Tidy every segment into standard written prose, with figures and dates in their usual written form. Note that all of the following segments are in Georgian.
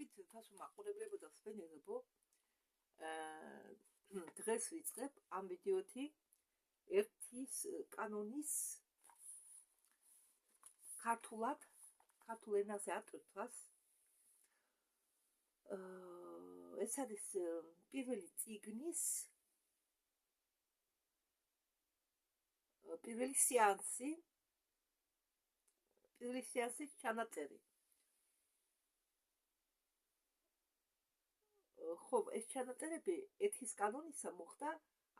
მოგესალმებით, თასო მაყურებლებო და მსმენელებო. დღეს ვიწყებ ამ ვიდეოთი ერთის კანონის ქართულ ენაზე ატვირთვას. ეს არის პირველი წიგნის პირველი სეანსის ჩანაწერი. ხო, ეს ჩანაწერები ეთის კანონისა მოხდა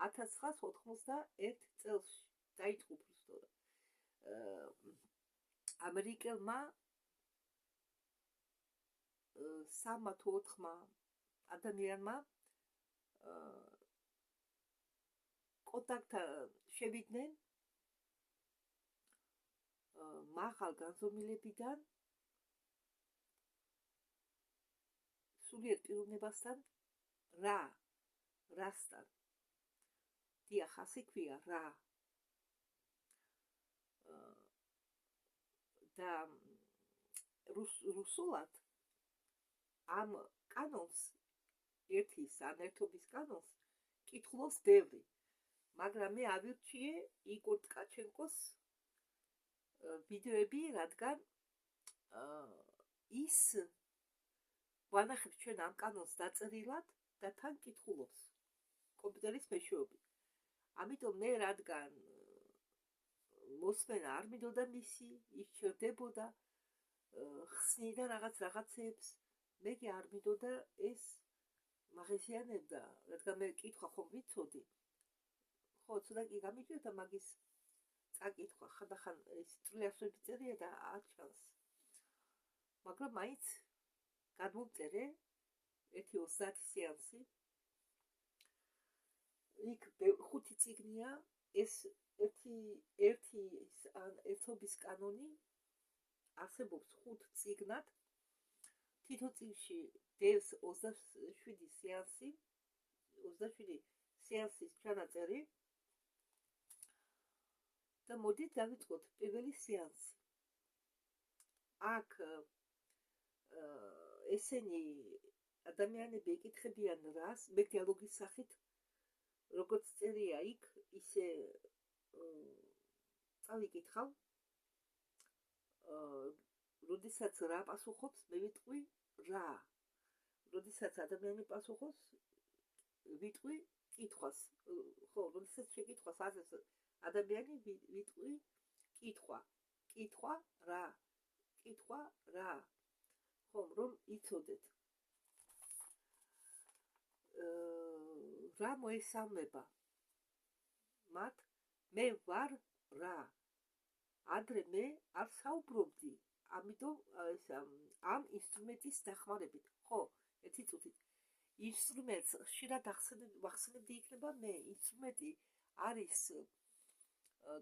1991 წელს. დაიწყო უბრალოდ ამერიკელმა 3 თუ 4 ადამიანმა კონტაქტ შევიდნენ მაღალ განზომილებიდან სულიერ პიროვნებასთან რასთან. დიახ, ასე ქვია რა. და რუსულად ამ კანონს ერთის ან ერთობის კანონს კითხულობს ბევრი, მაგრამ მე ავირჩიე იგორ ткаченкოს ვიდეოები, რადგან ის ვანახებს ჩვენ ამ კანონს დაწერილად და თან კითხულობს კომპიუტერის მეშვეობით. ამიტომ მე რადგან მოსმენა არ მინდოდა მისი, ის ჩერდებოდა, ხსნიდა რაღაცებს, მე კი არ მინდოდა ეს მაღეზიანებდა, რადგან მე კითხვა ხომ ვიცოდი. ხო, ცოტა კი გამიჭირდა მაგის წაკითხვა, ხანდახან ეს წვრილასები წერია და არ ჩანს. მაგრამ მაინც გადმოვწერე 30 სეანსი. იქ 5 წიგნია, ეს ერთობის კანონი არსებობს 5 წიგნად. თითო წიგნში დევს 27 სეანსი, 27 სეანსის ჩანაწერი. და მოდით დავიწყოთ პირველი სეანსი. აქ ესენი ადამიანები ეკითხებიან რას, მე დიალოგის სახით როგორც წერია იქ, ისე წავიკითხავ. როდესაც რა პასუხობს, მე ვიტყვი რა. როდესაც ადამიანი პასუხობს, ვიტყვი კითხვას. ხო, როდესაც შეკითხვას ასეს ადამიანი ვიტყვი კითხვა. კითხვა რა. კითხვა რა. ხომ, რომ იცოდეთ. რა მოესალმება მათ? მე ვარ რა. ადრე მე არ საუბრობდი, ამიტომ ამ ინსტრუმენტის დახმარებით. ხო, ერთი წუთით. ინსტრუმენტს ხშირად ვახსენებდი იქნება მე. ინსტრუმენტი არის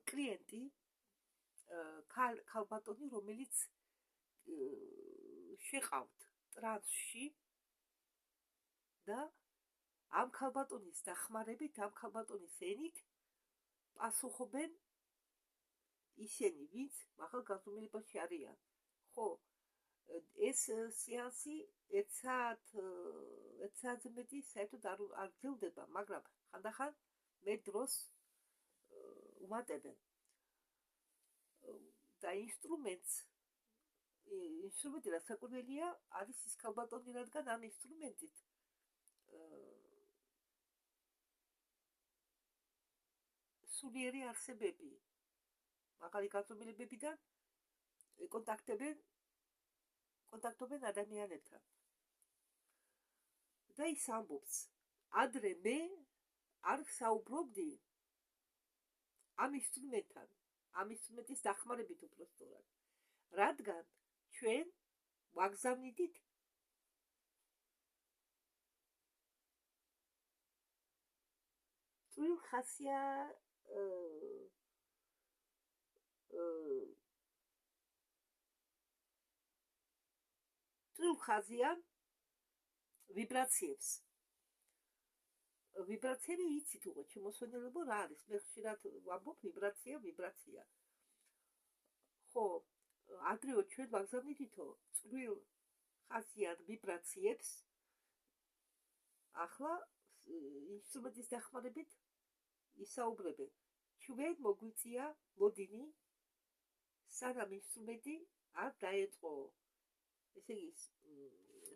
კლიენტი, ქალბატონი, რომელიც შეყავთ ტრანსში და ამ ქალბატონის დახმარებით, ამ ქალბატონის ენით პასუხობენ ისინი, ვინც მაღალ განზომილებაში არიან. ხო, ეს სეანსი 1 საათზე მეტი საერთოდ არ გრძელდება, მაგრამ ხანდახან მე დროს უმატებენ. და ინსტრუმენტი რა საკურველია არის ის ქალბატონი, რადგან ამ ინსტრუმენტით სულიერი არსებები მაღალი განზომილებებიდან კონტაქტობენ ადამიანებთან. და ის ამბობს, ადრე მე არ საუბრობდი ამ ინსტრუმენტთან, ამ ინსტრუმენტის დახმარებით უბრალოდ, რადგან ჩვენ ვაგზავნიდით წვრილხაზიან ვიბრაციებს. ვიბრაციები იცით უყო, შემოსვენელებო რა არის? მე ხშირად ვამბობ ვიბრაცია. ხო, ადრეო ჩვენ ვაგზავნიდითო წვრილ ხაზიან ვიბრაციებს. ახლა ინსტრუმენტის დახმარებით ისაუბრებენ. ჩვენ მოგვიწია მოდინი, სანამ ინსტრუმენტი არ დაეწყო. ესე იგი,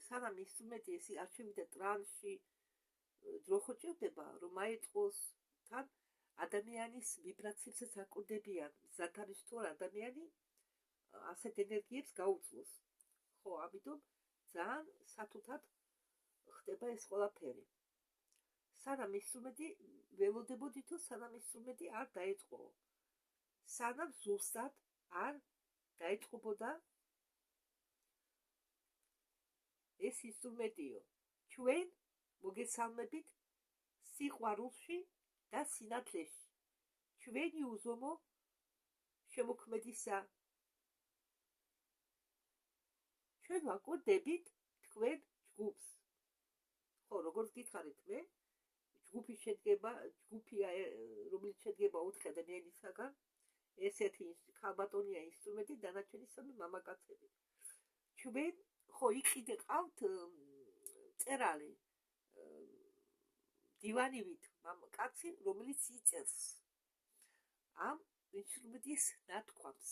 სანამ ინსტრუმენტი ეს არ შევიდა ტრანსში, დრო ხო ჭირდება, რომ აეწყოს თან ადამიანის ვიბრაციებსაც აკვირდებიან. მზად არის თუ არა ადამიანი ასეთ ენერგიებს გაუძლოს. ხო, ამიტომ ძალიან სათუთად ხდება ეს ყველაფერი. სანამ ინსტრუმენტი ველოდებოდითო, სანამ ინსტრუმენტი არ დაეწყო. სანამ ზუსტად არ დაეწყობოდა ეს ინსტრუმენტიო. ჩვენ მოგესალმებით სიყვარულში და სინათლეში. ჩვენი უზომო შემოქმედისა. ჩვენ ვაკვირდებით თქვენ ჯგუფს. ხო, როგორც გითხარით მე, ჯგუფი შედგება, რომელიც შედგება 4 ადამიანისაგან, ესეთი ქალბატონია ინსტრუმენტი, დანარჩენი 3 მამაკაცები. ჩვენ ხო იყიდე ყავთ წერალი დივანივით კაცი, რომელიც იწერს ამ ინსტრუმენტის ნათქვამს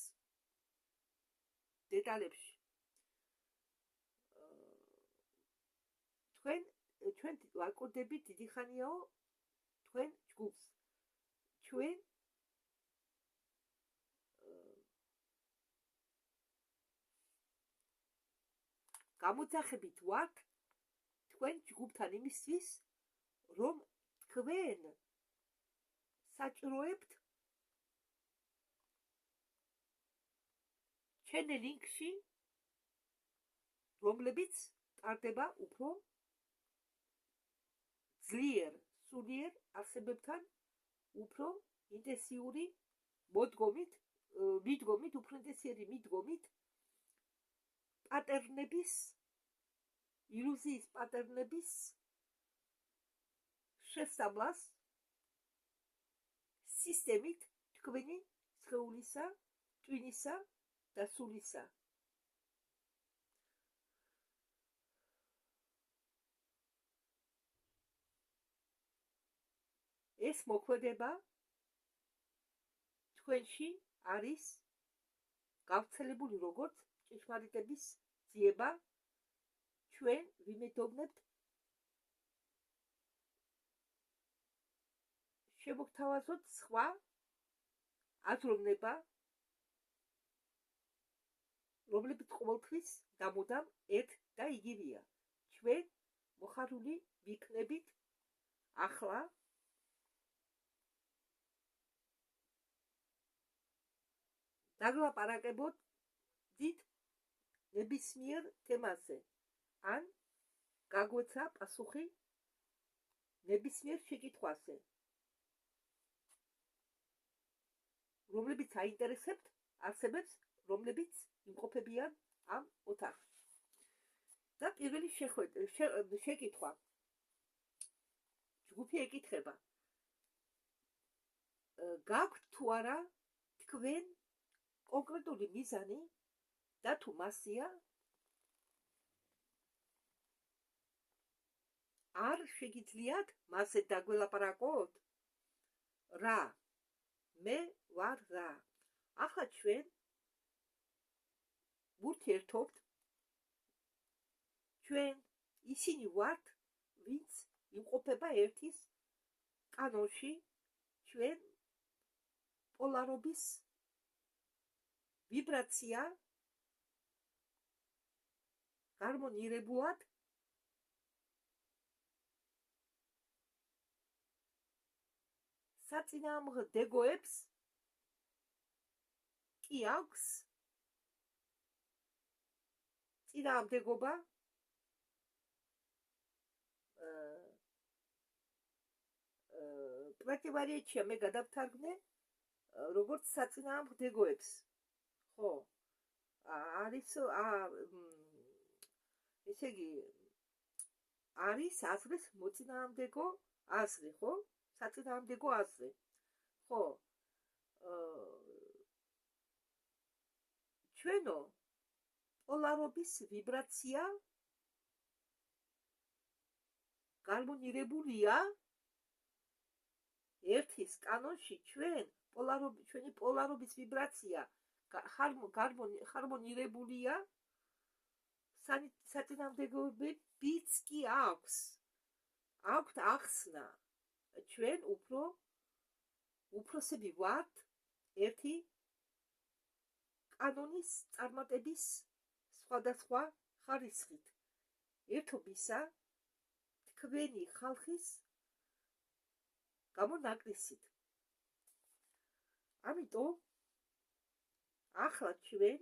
დეტალებში. ჩვენ ვაკვირდებით დიდი ხანიაო თქვენ ჯგუფს. ჩვენ გამოძახებით ვართ თქვენ ჯგუფთან იმისთვის, რომ თქვენ საჭიროებთ ჩენელ ლინკში, რომლებიც ტარდება უფრო ძლიერ, სულიერ არსებებთან უფრო ინტენსიური მიდგომით, უფრო ინტენსიური მიდგომით პატერნების, ილუზიის პატერნების შესწავლას სისტემით თქვენი სხეულისა, ტვინისა და სულისა. ეს მოქმედება თქვენში არის გავრცელებული როგორც ჭეშმარიტების ძიება. ჩვენ ვიმედოვნებთ შემოგთავაზოთ სხვა აზროვნება, რომლებიც ყოველთვის დამოდამ ერთ და იგივეა. ჩვენ მოხარული ვიქნებით ახლა დაგლაპარაკებოთ დიდ ნებისმიერ თემაზე, ან გაგვეცა პასუხი ნებისმიერ შეკითხვაზე, რომლებიც აინტერესებთ არსებებს, რომლებიც იმყოფებიან ამ ოთახში. და პირველი შეკითხვა. ჯგუფი ეკითხება, გაქვთ თუ არა თქვენ კონკრეტული მიზანი და თუ მასია არ შეგიძლიათ მასზე დაგველაპარაკოთ? რა? მე ვარ რა? ახლა ჩვენ ვურთიერთობთ, ჩვენ ისინი ვართ, ვინც იმყოფება ერთის კანონში, ჩვენ პოლარობის ვიბრაცია გარმონირებულად საწინააღმდეგოებს კი აქვს წინააღმდეგობა პროტივარიჩია მე გადავთარგმნე როგორც საწინააღმდეგოებს. ხო, არის ესე იგი არის აზრის მოწინააღმდეგო აზრი, ხო? საწინააღმდეგო აზრი. ხო, ჩვენო პოლარობის ვიბრაცია გარმონირებულია ერთის კანონში ჩვენი პოლარობის ვიბრაცია ჰარმონირებულია საწინააღმდეგოებებიც კი აქვთ ახსნა ჩვენ უფროსები ვართ ერთი კანონის წარმატების სხვადასხვა ხარისხით ერთობისა თქვენი ხალხის გამონაკლისით ამიტომ ახლა ჩვენ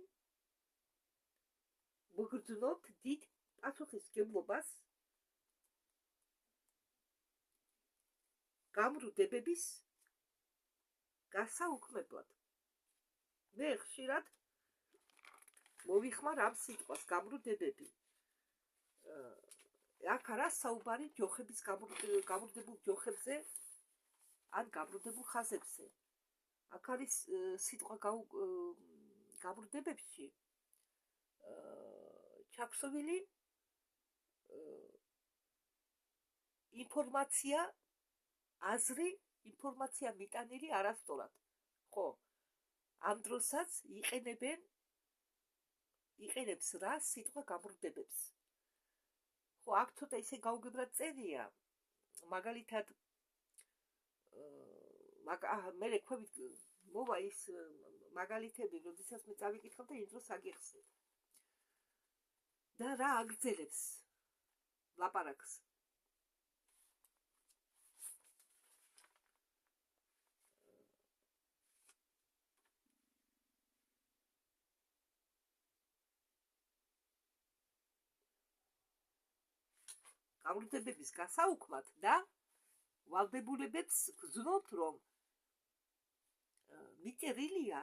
მოგრძნობთ დიდ პასუხისმგებლობას გამრუდებების გასაუქმებლად. მე ხშირად მოვიხმარ ამ სიტყვას გამრუდებები. აქ არა საუბარი ჯოხების გამრუდებულ ჯოხებზე ან გამრუდებულ ხაზებზე. აქ არის სიტყვა გამრუდებებში ჩაქსოვილი ინფორმაცია აზრი ინფორმაცია მიტანილი არასწორად. ხო, ამ დროსაც იყენებს რა სიტყვა გამრუდებებს. ხო, აქ ცოტა ისე გაუგებრად წერია, მაგალითად მე ქვევით მოვა ის მაგალითები, როდესაც მე წავიკითხავ და იმ დროს აგიხსნით. და რა აგრძელებს ლაპარაკს. გამრუდებების გასაუქმად და ვალდებულებებს გრძნობთ, რომ მიწერილია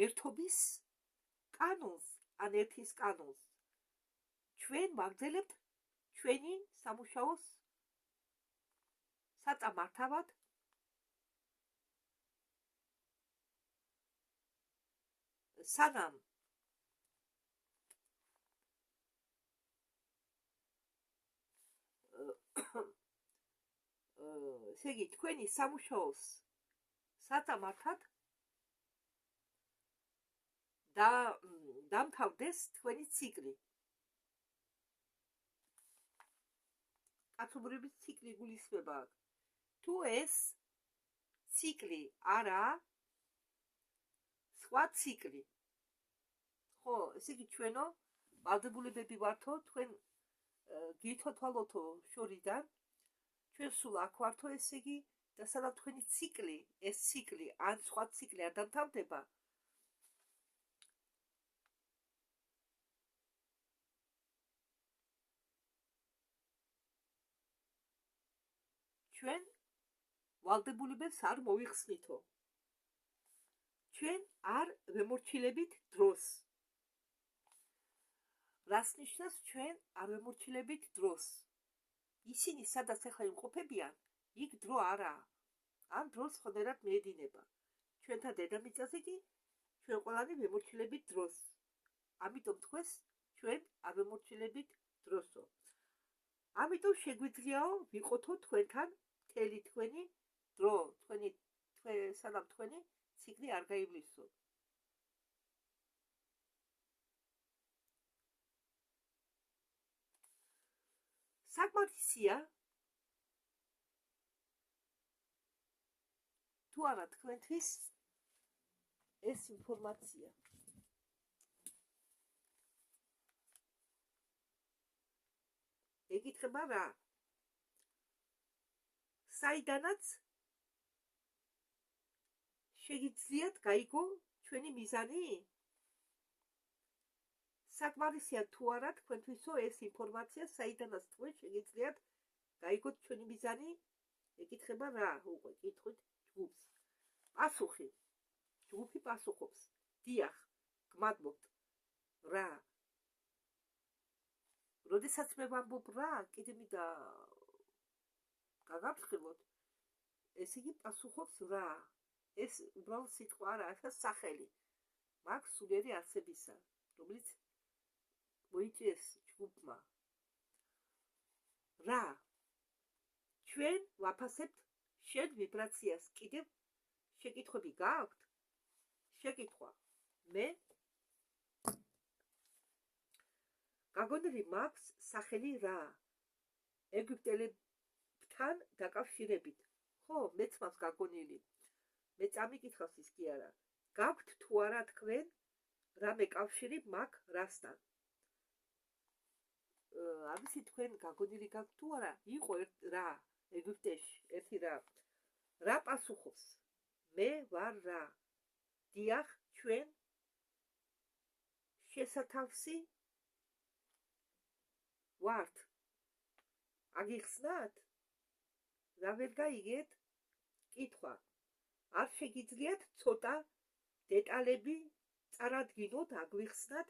ერთობის კანონს ან ერთის კანონს. ჩვენ ვაგრძელებთ ჩვენი სამუშაოს საწამართავად სანამ ესე იგი თქვენი სამუშაოს საწამართად დამთავრდეს თქვენი ციკლი. კაცობრიობის ციკლი გულისხმება. თუ ეს ციკლი არაა სხვა ციკლი. ხო, ესე იგი ჩვენო ვალდებულებები ვართო, თქვენ გითოთვალოთო შორიდან, ჩვენ სულ აქ ვართო, ესე იგი და სადაც თქვენი ციკლი, ეს ციკლი ან სხვა ციკლი არ დამთავრდება, ჩვენ ვალდებულებებს არ მოვიხსნითო. ჩვენ არ ვემორჩილებით დროს. რას ნიშნავს ჩვენ არ ვემორჩილებით დროს? ისინი სადაც ახლა იმყოფებიან, იქ დრო არაა. ამ დროს ხოდერად მიედინება. ჩვენთან დედამიწაზე კი ჩვენ ყველანი ვემორჩილებით დროს. ამიტომ თქვენს ჩვენ არ ვემორჩილებით დროსო. ამიტომ შეგვიძლიაო ვიყოთო თქვენთან მთელი თქვენი დრო, სანამ თქვენი ციკლი არ გაივლისო. საკმარისია თუ არა თქვენთვის ეს ინფორმაცია. ეკითხება რა? საიდანაც შეგიძლიათ გაიგო ჩვენი მიზანი? საკმარისია თუ არა თქვენთვისო ეს ინფორმაცია, საიდანაც თქვენ შეგიძლიათ გაიგოთ ჩვენი მიზანი? ეკითხება რა? უკვე კითხვით ჯგუფს. პასუხი. ჯგუფი პასუხობს. დიახ, გმადლობთ. რა? როდესაც მე ვამბობ რა, კიდე მინდა გაგაფრთხილოთ, ესე იგი პასუხობს რა. ეს უბრალოდ სიტყვა არა, ეს სახელი. მაქვს სულიერი არსებისა, რომელიც მოიწეს ჯგუფმა. რა? ჩვენ ვაფასებთ შენ ვიბრაციას. კიდევ შეკითხვები გააქვთ? შეკითხვა. მე გაგონილი მაქვს სახელი რა? ეგვიპტელებთან დაკავშირებით. ხო, მეც მაქვს გაგონილი. მე წამიკითხავს ის კი არა. გაქვთ თუ არა თქვენ რამე კავშირი მაგ რასთან? ამისი თქვენ გაგონილი გაქვთ თუ არა? იყო რა ეგვიპტეში ერთი რა პასუხობს? მე ვარ რა? დიახ, ჩვენ შესათავსი ვართ. აგიხსნათ? რა ვერ გაიგეთ? კითხვა. არ შეგიძლიათ ცოტა დეტალები წარადგინოთ, აგვიხსნათ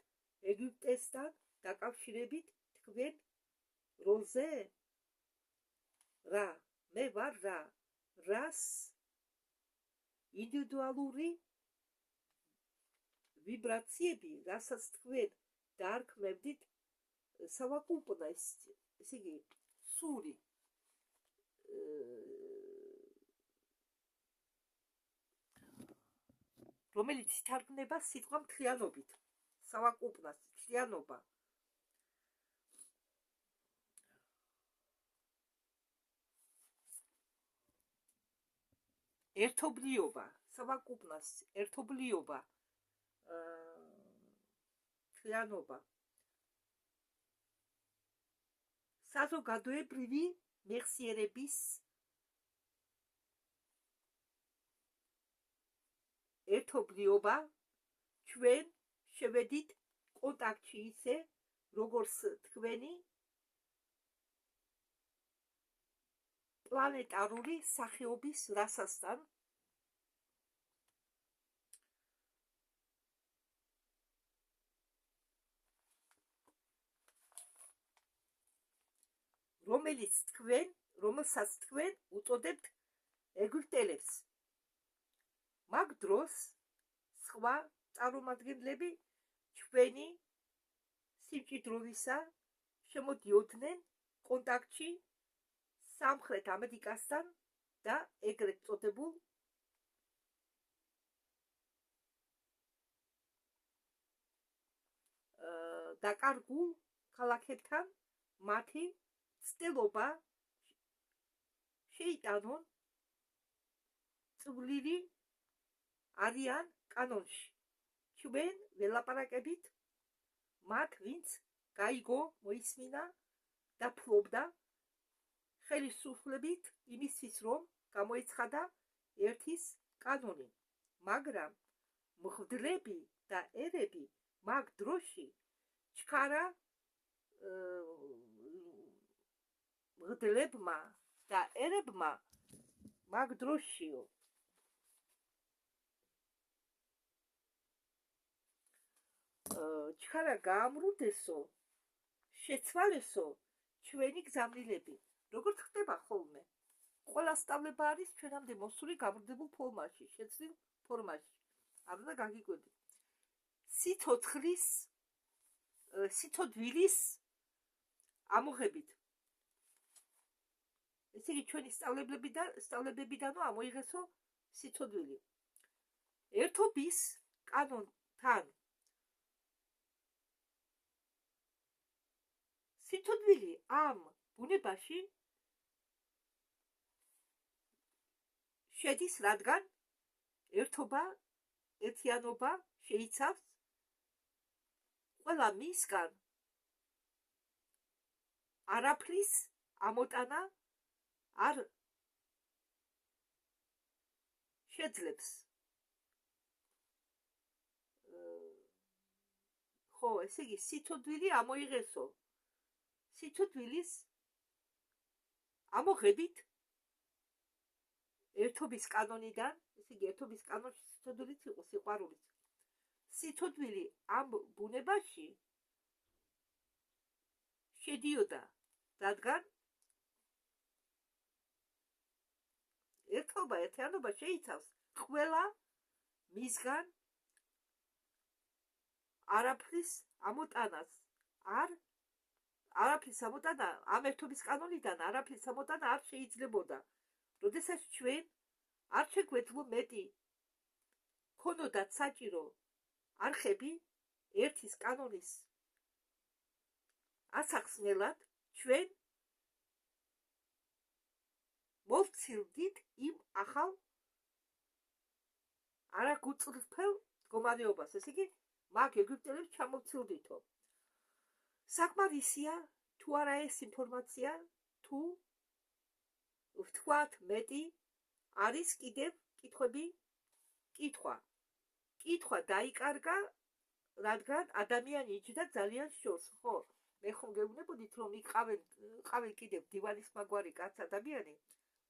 ეგვიპტესთან დაკავშირებით თქვენ როლზე? რა? მე ვარ რა? რას ინდივიდუალური ვიბრაციები, რასაც თქვენ დაარქმევდით სავაკულტურას, ესე იგი სული რომელიც ითარგმნება სიტყვა მთლიანობით. სავაკულტურას მთლიანობა. ერთობლიობა, სავაკულტურას ერთობლიობა, მთლიანობა. საზოგადოებრივი მეხსიერების ერთობლიობა. ჩვენ შევედით კონტაქტში ისე, როგორც თქვენი პლანეტარული სახეობის რასასთან, რომელსაც თქვენ უწოდებთ ეგვიპტელებს. მაგ დროს სხვა წარმომადგენლები ჩვენი სიმჭიდროვისა შემოდიოდნენ კონტაქტში სამხრეთ ამერიკასთან და ეგრეთ წოდებულ დაკარგულ ქალაქებთან მათი ცდილობა შეიტანონ წვლილი არიან კანონში. ჩვენ ველაპარაკებით მათ, ვინც გაიგო, მოისმინა და ფლობდა ხელისუფლებით იმისთვის, რომ გამოეცხადა ერთის კანონი, მაგრამ მღვდლები და ერები მაგ დროში ჩქარა მღვდლებმა და ერებმა მაგ დროშიო ჩქარა გაამრუდესო, შეცვალესო ჩვენი გზავნილები. როგორც ხდება ხოლმე, ყველა სწავლება არის ჩვენამდე მოსული გამრუდებულ ფორმაში, შეცვლილ ფორმაში. არ უნდა გაგიკვირდეთ. სიცოდვილის ამოღებით. ესე იგი ჩვენი სწავლებებიდანო ამოიღესო სიცოდვილი. ერთობის კანონთან სიცოდვილი ამ ბუნებაში შედის, რადგან ერთიანობა შეიცავს ყველა მისგან არაფრის ამოტანა არ შეძლებს. ხო, ესე იგი სიცოდვილი ამოიღესო. სიცოდვილის ამოღებით ერთობის კანონიდან, ესე იგი ერთობის კანონში სიცოდვილიც იყო, სიყვარულიც. სიცოდვილი ამ ბუნებაში შედიოდა, რადგან ერთიანობა შეიცავს ყველა მისგან არაფრის ამოტანას არ არაფრის ამოტანა ამ ერთობის კანონიდან არაფრის ამოტანა არ შეიძლებოდა. როდესაც ჩვენ არ შეგვეძლო მეტი ქონოდათ საჭირო არხები ერთის კანონის ასახსნელად, ჩვენ მოვცილდით იმ ახალ არაგუწრფელ მდგომარეობას. ესე იგი, მაგ ეგვიპტელებს ჩამოვცილდითო. საკმარისია თუ არა ეს ინფორმაცია, თუ ვთქვათ მეტი არის კიდევ კითხვები? კითხვა დაიკარგა, რადგან ადამიანი იჯდა ძალიან შორს, ხო? მე ხომ გეუბნებოდით, რომ იყავენ კიდევ დივანის მაგვარი კაც ადამიანი,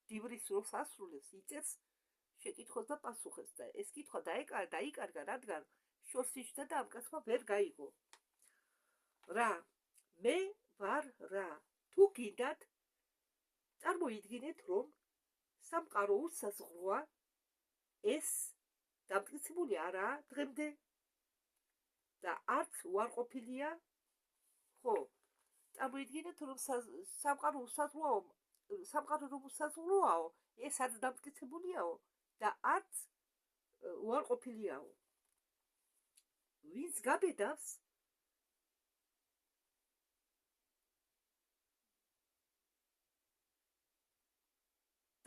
დივრის როლს ასრულებს, იწერს შეკითხვას და პასუხებს და ეს კითხვა დაიკარგა, რადგან შორს იჯდა და ამ კაცმა ვერ გაიგო. რა, მე ვარ რა. თუ გინდათ, წარმოიდგინეთ, რომ სამყარო უსაზღვროა, ეს დამტკიცებული არაა დღემდე და არც უარყოფილია, ხო? წარმოიდგინეთ, რომ სამყარო რომ უსაზღვროაო, ეს არც დამტკიცებულიაო და არც უარყოფილიაო. ვინც გაბედავს,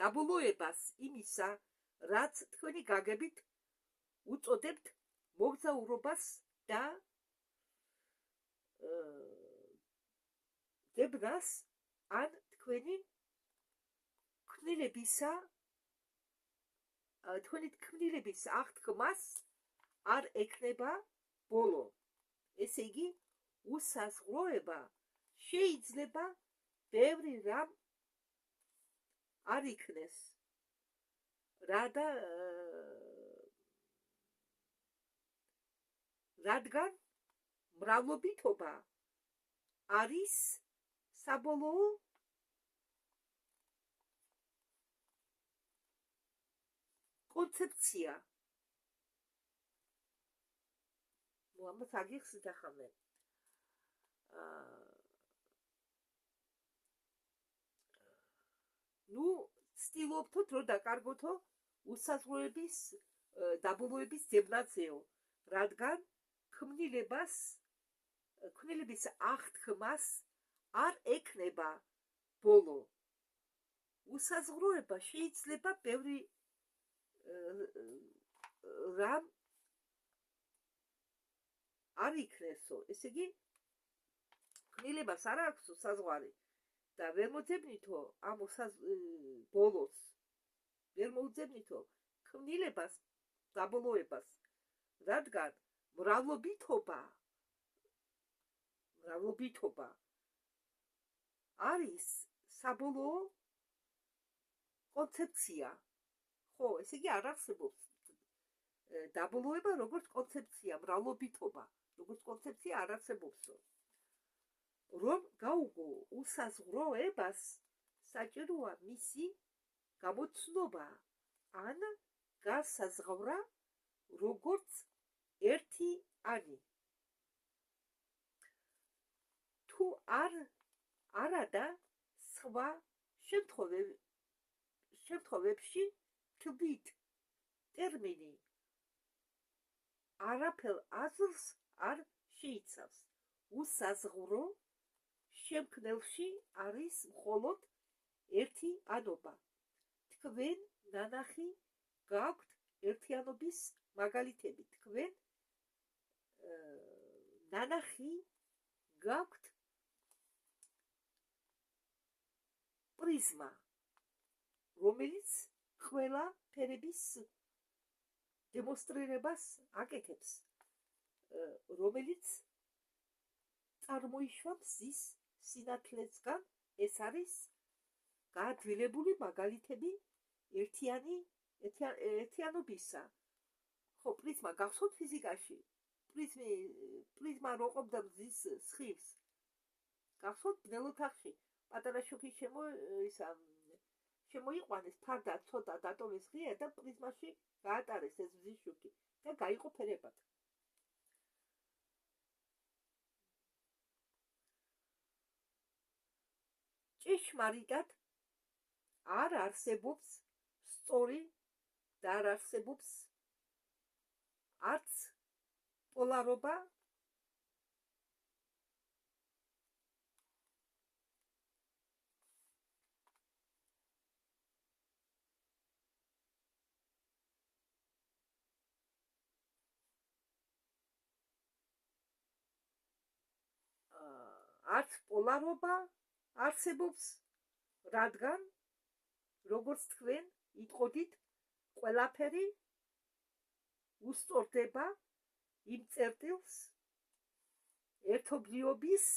დაბოლოებას იმისა, რაც თქვენი გაგებით უწოდებთ მოგზაურობას და დებნას, ან თქვენი ქმნილების აღთქმას არ ექნება ბოლო. ესე იგი, უსაზღვროება შეიძლება ბევრი რამ არ იქნეს. რადგან მრავლობითობა არის საბოლოო კონცეფცია. ამას აგიხსნით ახლა მე. ცდილობთ, რომ დაკარგოთო უსაზღვროების დაბოლოების ძებნაცეო, რადგან ქმნილების აღთქმას არ ექნება ბოლო. უსაზღვროება შეიძლება ბევრი რამ არ იქნესო. ესე იგი, ქმნილებას არ აქვსო საზღვარი და ვერ მოძებნითო ამ ბოლოს, ვერ მოუძებნითო ქმნილებას დაბოლოებას, რადგან მრავლობითობა არის საბოლოო კონცეფცია. ხო, ესე იგი, არ არსებობს დაბოლოება როგორც კონცეფცია, მრავლობითობა როგორც კონცეფცია არ არსებობსო. რომ გაუგო უსაზღვროებას, საჭიროა მისი გამოცნობა ან გასაზღვრა როგორც ერთი ანი. თუ არადა სხვა შემთხვევებში თვით ტერმინი არაფერ აზრს არ შეიცავს. უსაზღვრო შემქმნელში არის მხოლოდ ერთი ანობა. თქვენ ნანახი გაქვთ ერთიანობის მაგალითები. თქვენ ნანახი გაქვთ პრიზმა, რომელიც ყველა ფერების დემონსტრირებას აკეთებს, რომელიც წარმოიშვა მზის სინათლესგან. ეს არის გაადვილებული მაგალითები ერთიანობისა. ხო, პრიზმა გახსოვთ ფიზიკაში? პრიზმა რო ყოფდა მზის სხივს. გახსოვთ ბნელ ოთახში? პატარა შუქი შემოიყვანეს, ფარდა ცოტა დატოვეს ღია და პრიზმაში გაატარეს ეს მზის შუქი და გაიყო ფერებად. ჭეშმარიტად არ არსებობს სწორი და არ არსებობს არც პოლარობა არსებობს, რადგან როგორც თქვენ იტყოდით, ყველაფერი უსწორდება იმ წერტილს ერთობლიობის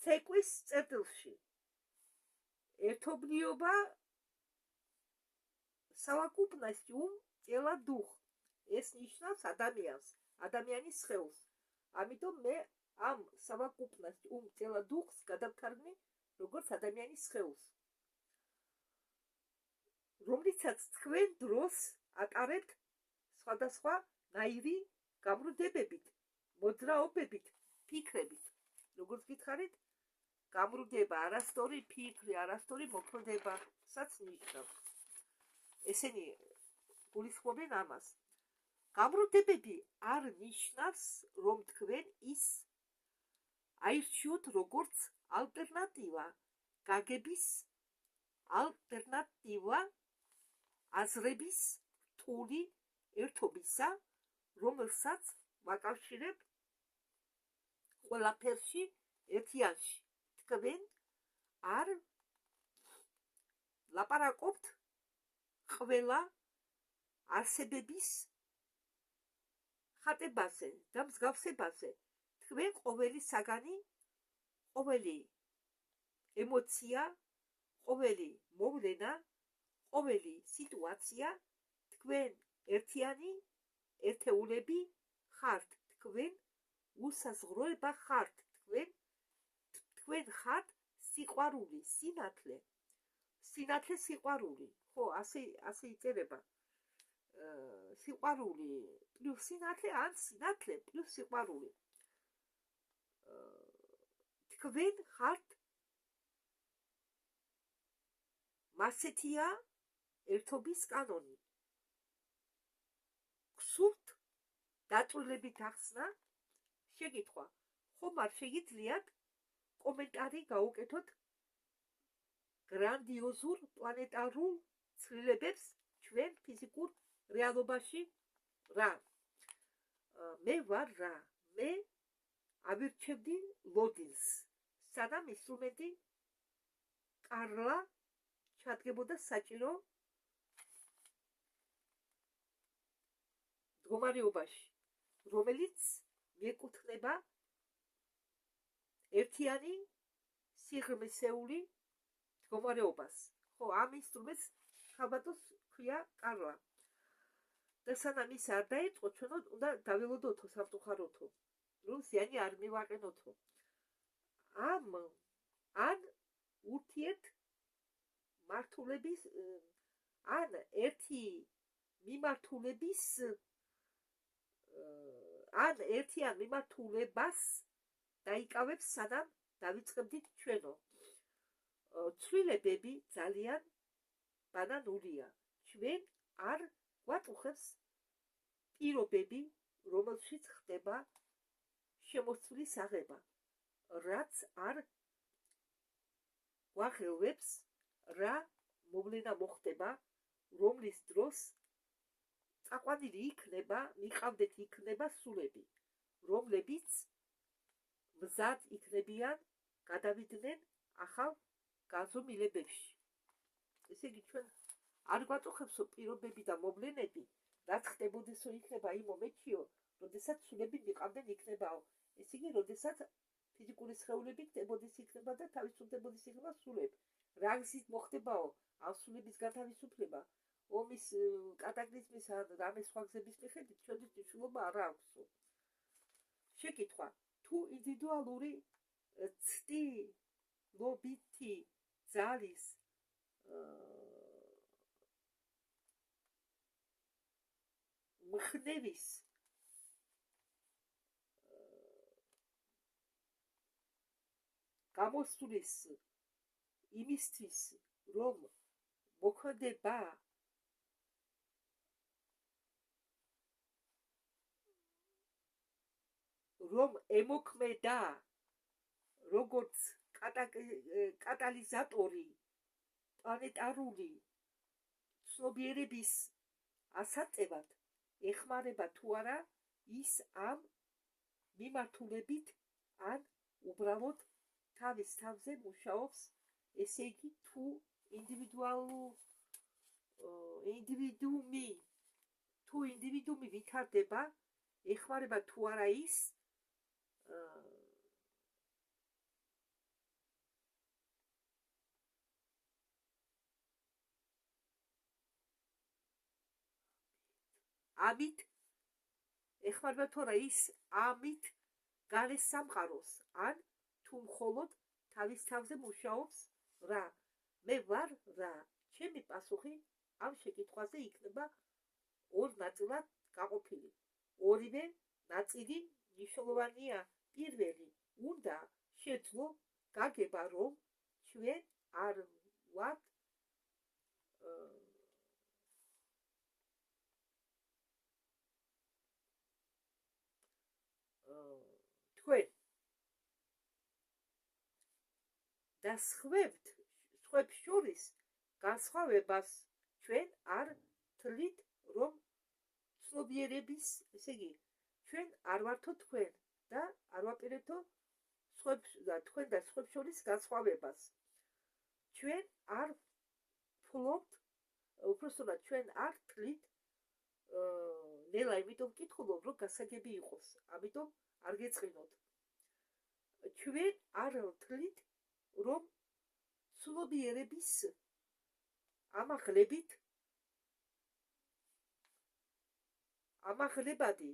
ცეკვის წერტილში. ერთობლიობა совокупность ум, тело, дух. ეს ნიშნავს ადამიანს, ადამიანის სხეულს. ამიტომ მე ამ совокупность ум, тело, дух-ს გადავთარგმნი როგორც ადამიანის სხეულს. რომლიცაც თქვენ დროს ატარებთ სხვადასხვა ნაირი გამრუდებებით, მოძრაობებით, ფიქრებით. როგორც გითხარით, გამრუდება, არასწორი ფიქრი, არასწორი მოქმედებასაც ნიშნავს. ესენი გულისხმობენ ამას. გამრუდებები არ ნიშნავს, რომ თქვენ ის აირჩიოთ როგორც ალტერნატივა, გაგების ალტერნატივა აზრების რთული ერთობისა, რომელსაც ვაკავშირებ ყველაფერში ერთიანში. თქვენ არ ლაპარაკობთ ყველა არსებების ხატებაზე და მსგავსებაზე. თქვენ ყოველი საგანი, ყოველი ემოცია, ყოველი მოვლენა, ყოველი სიტუაცია, თქვენ ერთიანი ერთეულები ხართ, თქვენ უსაზღროება ხართ, თქვენ ხართ სიყვარული, სინათლე, სიყვარული. ხო, ასე იწერება. სიყვარული პლუს სინათლე ან სინათლე პლუს სიყვარული. თქვენ ხართ მასეთია ერთობის კანონი. გსურთ დაწვრილებით ახსნა შეკითხვა. ხომ არ შეგიძლიათ კომენტარი გაუკეთოთ გრანდიოზურ პლანეტარულ ცვლილებებს ჩვენ ფიზიკურ რეალობაში რა? მე ვარ რა? მე ავირჩევდი ლოდინს, სანამ ინსტრუმენტი კარლა ჩადგებოდა საჭირო მდგომარეობაში, რომელიც მიეკუთვნება ერთიანი სიღრმისეული მდგომარეობას. ხო, ამ ინსტრუმენტს ხალბატონს ქვია კარლა. და სანამ ის არ დაიწყო, ჩვენ უნდა დაველოდოთო სამწუხაროთო, რომ ზიანი არ მივაყენოთო. ან ურთიერთ მართულების, ან ერთი მიმართულების, ან ერთიან მიმართულებას დაიკავებს, სანამ დავიწყებდით ჩვენო. ცვლილებები ძალიან ბანალურია. ჩვენ არ გვაწუხებს პირობები, რომელშიც ხდება შემოსწვლის აღება, რაც არ გვახელვებს რა მოვლენა მოხდება, რომლის დროს წაყვანილი იქნება, მიყავდეთ იქნება სულები, რომლებიც მზად იქნებიან გადავიდნენ ახალ განზომილებებში. ესე იგი, ჩვენ არ გვაწუხებსო პირობები და მოვლენები, რაც ხდებოდესო იქნება იმ მომენტშიო, როდესაც სულები მიყავდნენ იქნებაო. ესე იგი, როდესაც ფიზიკური სხეულები ხდებოდეს იქნება და თავისუფლდებოდეს იქნება სულები. რა გზით მოხდებაო ამ სულების გათავისუფლება? ომის, კატაკლიზმის ან რამე სხვა გზების მიხედვით ჩვენთვის მნიშვნელობა არ აქვსო. შეკითხვა: თუ ინდივიდუალური ცდილობითი ძალის მხნევის გამოსulis იმისთვის რომ მოქმედება რომ ემოქმედა როგორც კატალიზატორი პლანეტარული ცნობიერების ასაწევად ეხმარება თუ არა ის ამ მიმართულებით ან უბრალოდ თავის თავზე მუშაობს, ესე იგი თუ ინდივიდუმი ვითარდება, ეხმარება თუ არა ის ამით ეხმარება თუ არა ის ამით გარე სამყაროს ან თუ მხოლოდ თავის თავზე მუშაობს რა მე ვარ რა ჩემი პასუხი ამ შეკითხვაზე იქნება ორ ნაწილად გაყოფილი ორივე ნაწილი მნიშვნელოვანია პირველი უნდა შეძლო გაგება რომ ჩვენ არ ვართ თქვენ და სხვებს შორის განსხვავებას ჩვენ არ თვლით რომ ცნობიერების ესე იგი ჩვენ არ ვართო თქვენ და არ ვაპირებთო სხვებს და თქვენ და სხვებს შორის განსხვავებას ჩვენ არ ვფლობთ უпростоრად ჩვენ არ თვლით ნელა იმიტომ ვკითხულობ რომ გასაგები იყოს ამიტომ არ გეწყინოთ ჩვენ არ ვთვლით რომ ცნობიერების ამაღლებადი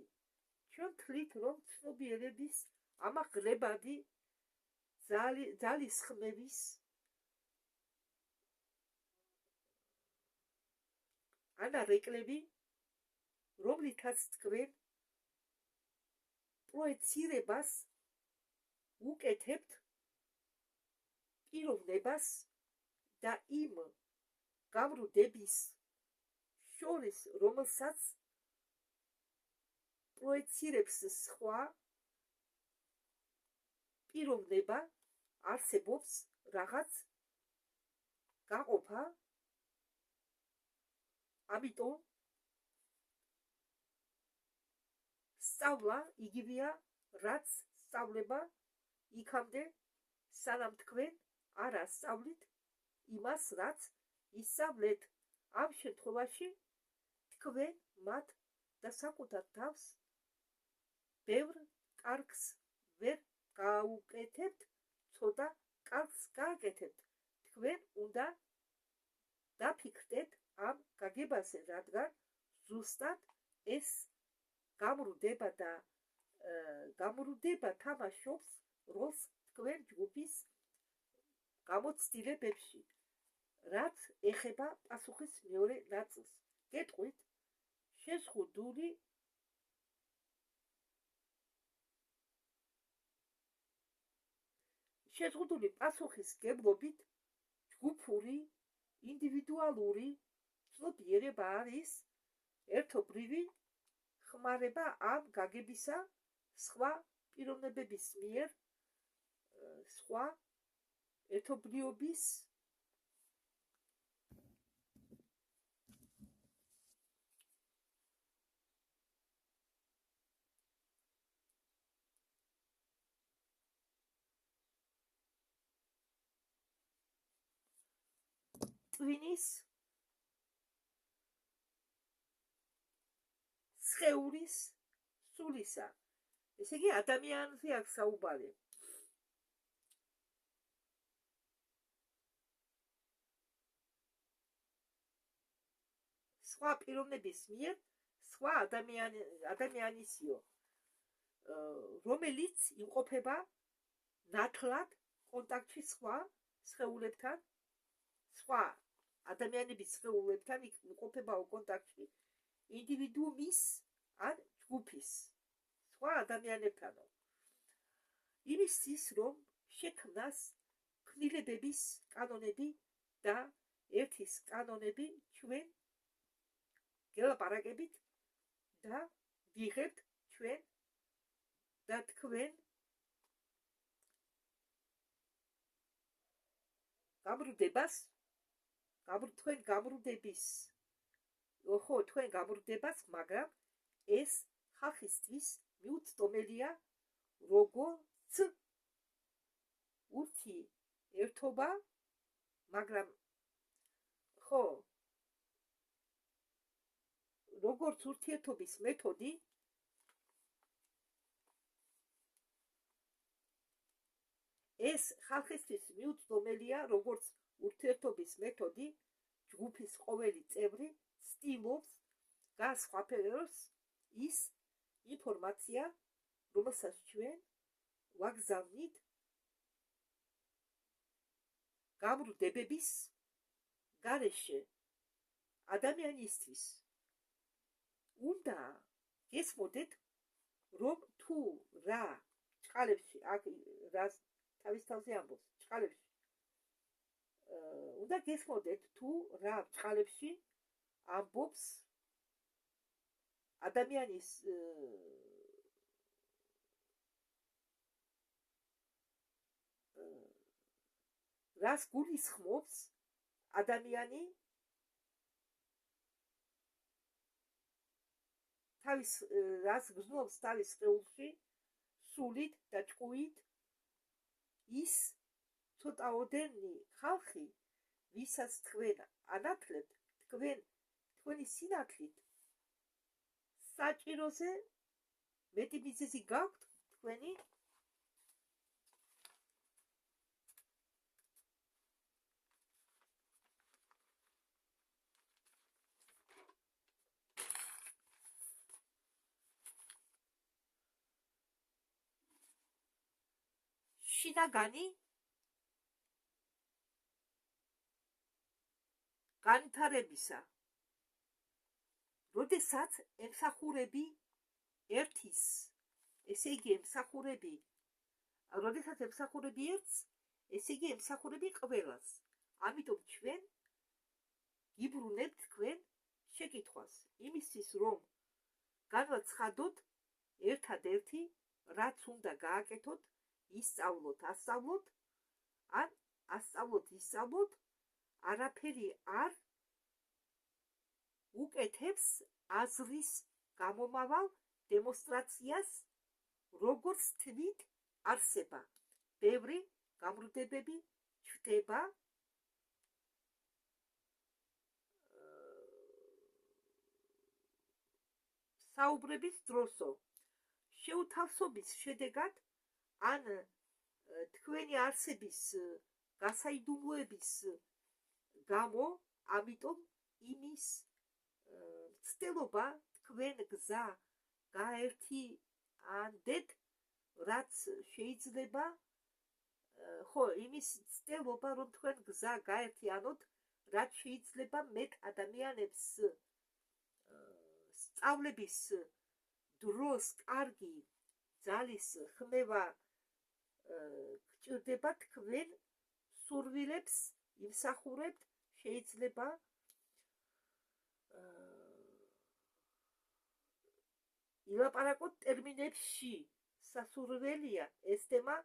ჩვენ ვთვლით რომ ცნობიერების ამაღლებადი ძალისხმევის ანარეკლები რომლითაც თქვენ პროექცირებას უკეთებთ პიროვნებას და იმ გამრუდების შორის რომელსაც პროექცირებს სხვა პიროვნება არსებობს რაღაც გაყოფა ამიტომ სწავლა იგივეა რაც სწავლება იქამდე სანამ თქვენ არ ასწავლით იმას რაც ისწავლეთ ამ შემთხვევაში თქვენ მათ და საკუთარ თავს ბევრ კარგს ვერ გაუკეთებთ ცოტა კარგს გააკეთებთ თქვენ უნდა დაფიქრდეთ ამ გაგებაზე რადგან ზუსტად ეს გამრუდება თამაშობს როლს თქვენ ჯგუფის გამოცდილებებში რაც ეხება პასუხის მეორე ნაწილს გეტყვით შეზღუდული პასუხისგებლობით ჯგუფური ინდივიდუალური ცნობიერება არის ერთობლივი ხმარება ამ გაგებისა სხვა პიროვნებების მიერ სხვა ერთობლიობის ტვინის სხეულის სულისა ესე იგი ადამიანზე აქ საუბარი სხვა პიროვნების მიერ სხვა ადამიანისიო რომელიც იმყოფება ნათლად კონტაქტში სხვა სხეულებთან სხვა ადამიანების სხეულებთან იმყოფება კონტაქტში ინდივიდუუმის ან ჯგუფის სხვა ადამიანებთანო იმისთვის რომ შექმნას ქმნილებების კანონები და ერთის კანონები ჩვენ გელაპარაკებით და ვიღებთ ჩვენ და თქვენ გამრუდებას თქვენ გამრუდებას, მაგრამ ეს ხალხისთვის მიუწვდომელია, როგორც ურთიერთობა, მაგრამ ხო, როგორც ურთიერთობის მეთოდი, ეს ხალხისთვის მიუწვდომელია, როგორც ურთიერთობის მეთოდი, ჯგუფის ყოველი წევრი ცდილობს განსხვავებელს ის ინფორმაცია, რომელსაც ჩვენ ვაგზავნით გამრუდებების გარეშე ადამიანისთვის. უნდა გესმოდეთ, რომ თუ რა ჭყალებში, რას თავის თავზე ამბობს, ჭყალებში, უნდა გესმოდეთ, თუ რა ჭყალებში ამბობს ადამიანის რას გულისხმობს ადამიანი რას გრძნობს თავის სხეულში, სულით და ჭკუით, ის ცოტაოდენი ხალხი, ვისაც თქვენ ანათლებთ, თქვენი სინათლით საჭიროზე მეტი მიზეზი გაქვთ თქვენი შინაგანი განვითარებისა. როდესაც ემსახურები ერთის, ესე იგი როდესაც ემსახურები ერთს, ესე იგი ემსახურები ყველას. ამიტომ ჩვენ გიბრუნებთ თქვენ შეკითხვას, იმისთვის რომ განვაცხადოთ ერთადერთი, რაც უნდა გააკეთოთ, ისწავლოთ, ასწავლოთ, ან ასწავლოთ, ისწავლოთ, არაფერი არ უკეთებს აზრის გამომავალ დემონსტრაციას, როგორც თვით არსება. ბევრი გამრუდებები ჩნდება საუბრების დროსო. შეუთავსობის შედეგად ან თქვენი არსების გასაიდუმლოების გამო, ამიტომ იმის ცდილობა თქვენ გზა გაერთიანდეთ, რაც შეიძლება, ხო, იმის ცდილობა, რომ თქვენ გზა გაერთიანოთ, რაც შეიძლება მეტ ადამიანებს სწავლების დროს კარგი ძალის ხმევა გჭირდება, თქვენ სურვილებს იმსახურებთ, შეიძლება ილაპარაკოთ ტერმინებში, სასურველია ეს თემა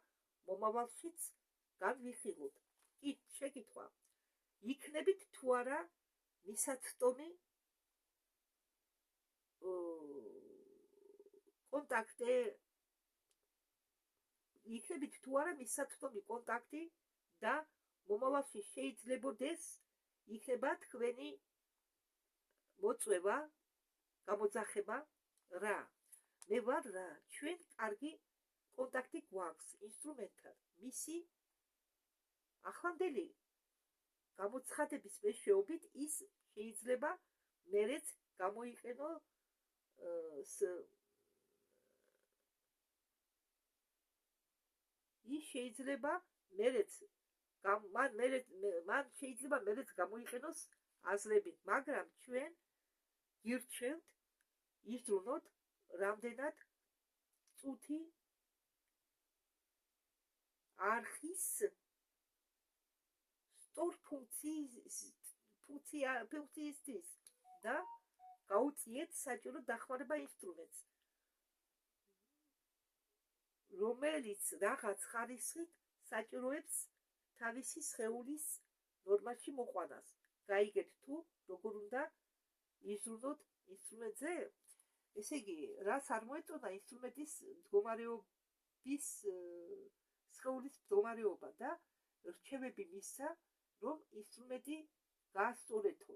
მომავალშიც განვიხილოთ. შეკითხვა, იქნებით თუ არა მისაწვდომი კონტაქტი, იქნებით თუ არა მისაწვდომი კონტაქტი და მომავალში შეიძლებოდეს იქნება თქვენი მოწვევა, გამოძახება რა. მე ვარ რა, ჩვენ კარგი კონტაქტი გვაქვს ინსტრუმენტთან. მისი ახლანდელი გამოცხადების მეშვეობით ის შეიძლება მერეც გამოიყენო ის შეიძლება მერეც გამოიყენოს აზრებით, მაგრამ ჩვენ გირჩევთ იზრუნოთ რამდენად წუთი არხის სწორ ფუნქციისთვის და გაუწიეთ საჭირო დახმარება ინსტრუმენტს, რომელიც რაღაც ხარისხით საჭიროებს თავისი სხეულის ნორმაში მოყვანას. გაიგეთ თუ როგორ უნდა იზრუნოთ ინსტრუმენტზე? ესე იგი, რას არ მოეწონა ინსტრუმენტის მდგომარეობის, სხეულის მდგომარეობა და რჩევები მისცა, რომ ინსტრუმენტი გაასწორეთო.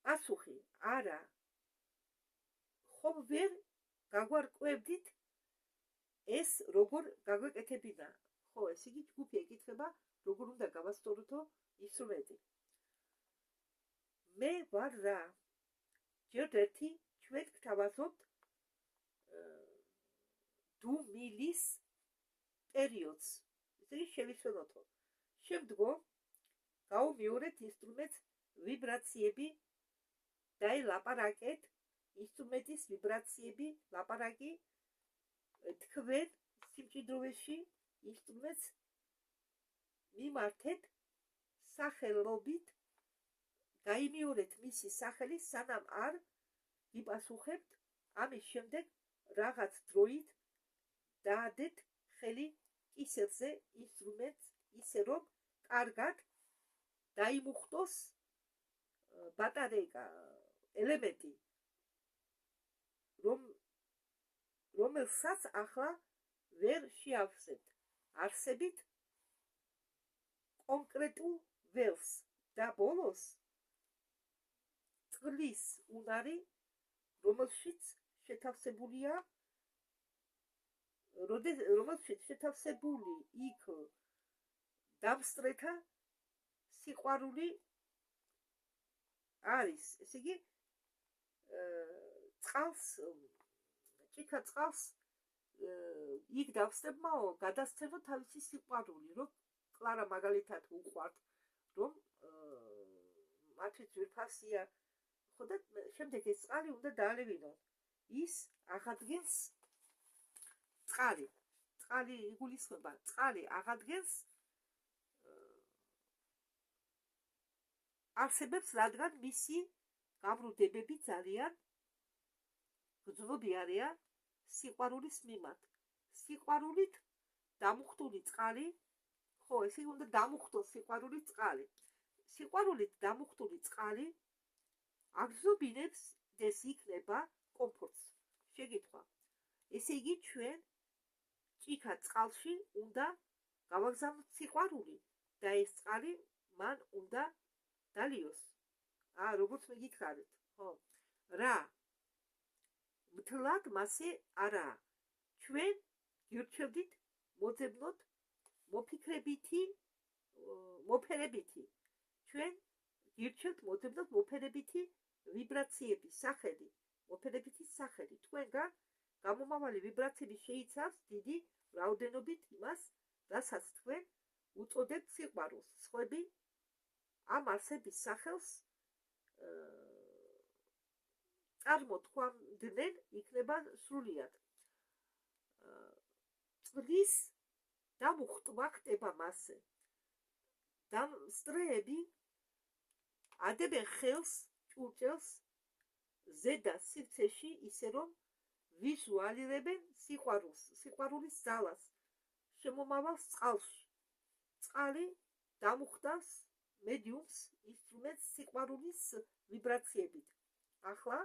პასუხი: არა. ხომ ვერ გაგვარკვევდით ეს როგორ გაგვეკეთებინა? ხო, ესე იგი ჯგუფი ეკითხება, როგორ უნდა გავასწოროთო ინსტრუმენტი. მე ვარ რა. ჯერ ერთი ჩვენ გთავაზობთ დუ მილის პერიოდს. ესე იგი შევისვენოთო. შემდგომ გავუმეორეთ ინსტრუმენტს ვიბრაციები, დაელაპარაკეთ ინსტრუმენტის ვიბრაციები, ლაპარაკი თქვენ სიმჭიდროვეში ინსტრუმენტს მიმართეთ სახელობით, გაიმეორეთ მისი სახელი, სანამ არ გიპასუხებთ. ამის შემდეგ რაღაც დროით დაადეთ ხელი კისერზე ინსტრუმენტს, ისე რომ კარგად დაიმუხტოს ბატარეიკა, ელემენტი, რომელსაც ახლა ვერ შეავსებთ. არსებით კონკრეტულ ველს და ბოლოს წყლის უნარი, რომელშიც შეთავსებული იქ დამსწრეთა სიყვარული არის. ესე იგი, ჭიქა წყალს იქ დავსწრებმაო, გადასცემო თავისი სიყვარული, რომ კლარა მაგალითად უყვართ, რომ მათთვის ძვირფასია, ხო და შემდეგ ეს წყალი უნდა დაალევინონ. ის აღადგენს წყალი იგულისხმება, წყალი აღადგენს არსებებს, რადგან მისი გამრუდებები ძალიან გრძნობიარეა სიყვარულის მიმართ. სიყვარულით დამუხტული წყალი, ხო, ესე უნდა დამუხტოს სიყვარულით წყალი. სიყვარულით დამუხტული წყალი აგრძნობინებს ეს იქნება კომფორტს. შეგითხვა. ესე იგი, ჩვენ ჭიქა წყალში უნდა გავაგზავნოთ სიყვარული და ეს წყალი მან უნდა დალიოს. როგორც მიგითხარით, ხო? რა? მთლად მასე არა. ჩვენ გირჩევდით მოძებნოთ მოფერებითი. ჩვენ გირჩევთ მოძებნოთ მოფერებითი ვიბრაციების სახელი, მოფერებითი სახელი. თქვენგან გამომავალი ვიბრაციები შეიცავს დიდი რაოდენობით იმას, რასაც თქვენ უწოდებთ სიყვარულს. სხვები ამ არსების სახელს წარმოთქვამდნენ, იქნება სრულიად. წყლის დამუხტვა ხდება მასზე. დამსწრეები ადებენ ხელს ჭურჭელს ზედა სივრცეში, ისე რომ ვიზუალირებენ სიყვარულის ძალას, შემომავალს წყალში. წყალი დამუხტავს მედიუმს, ინსტრუმენტს სიყვარულის ვიბრაციებით. ახლა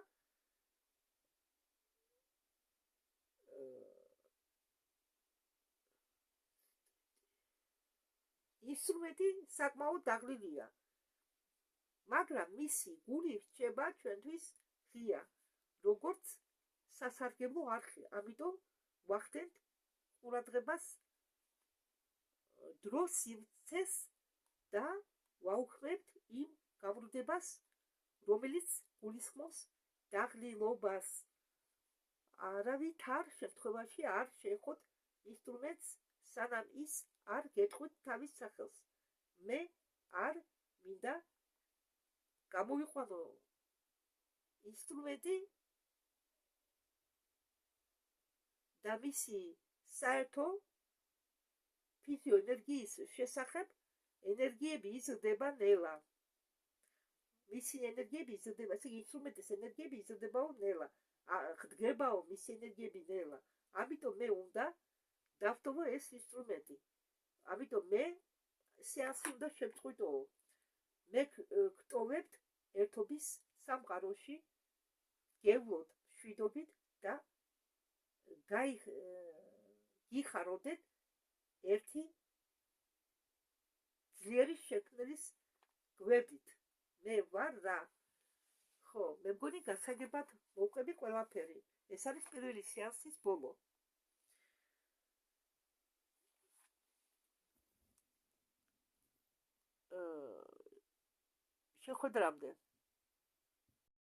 ინსტრუმენტი საკმაოდ დაღლილია, მაგრამ მისი გული რჩება ჩვენთვის ღია, როგორც სასარგებლო არხი. ამიტომ ვახდენთ ყურადღებას დროს სივრცეს და ვაუხმებთ იმ გამრუდებას, რომელიც გულისხმობს დაღლილობას. არავითარ შემთხვევაში არ შეეხოთ ინსტრუმენტს, სანამ ის არ გეტყვით თავის სახელს. მე არ მინდა გამოვიყვანო ინსტრუმენტი და მისი საერთო ფიზიო ენერგიის შესახებ ენერგიები იზრდება ნელა. მისი ენერგიები იზრდება, ესე იგი ინსტრუმენტის ენერგიები იზრდებაო ნელა. დგებაო მისი ენერგიები ნელა. ამიტომ მე უნდა დავტოვო ეს ინსტრუმენტი. ამიტომ მე სეანსი უნდა შევწყვიტო. მე გტოვებთ ერთობის სამყაროში, გევლოთ მშვიდობით და გიხაროდეთ ერთი ძლიერი შექმნელის გვერდით. მე ვარ რა. ხო, მე მგონი გასაგებად მოვყვები ყველაფერი. ეს არის პირველი სეანსის ბოლო. შეხვედრამდე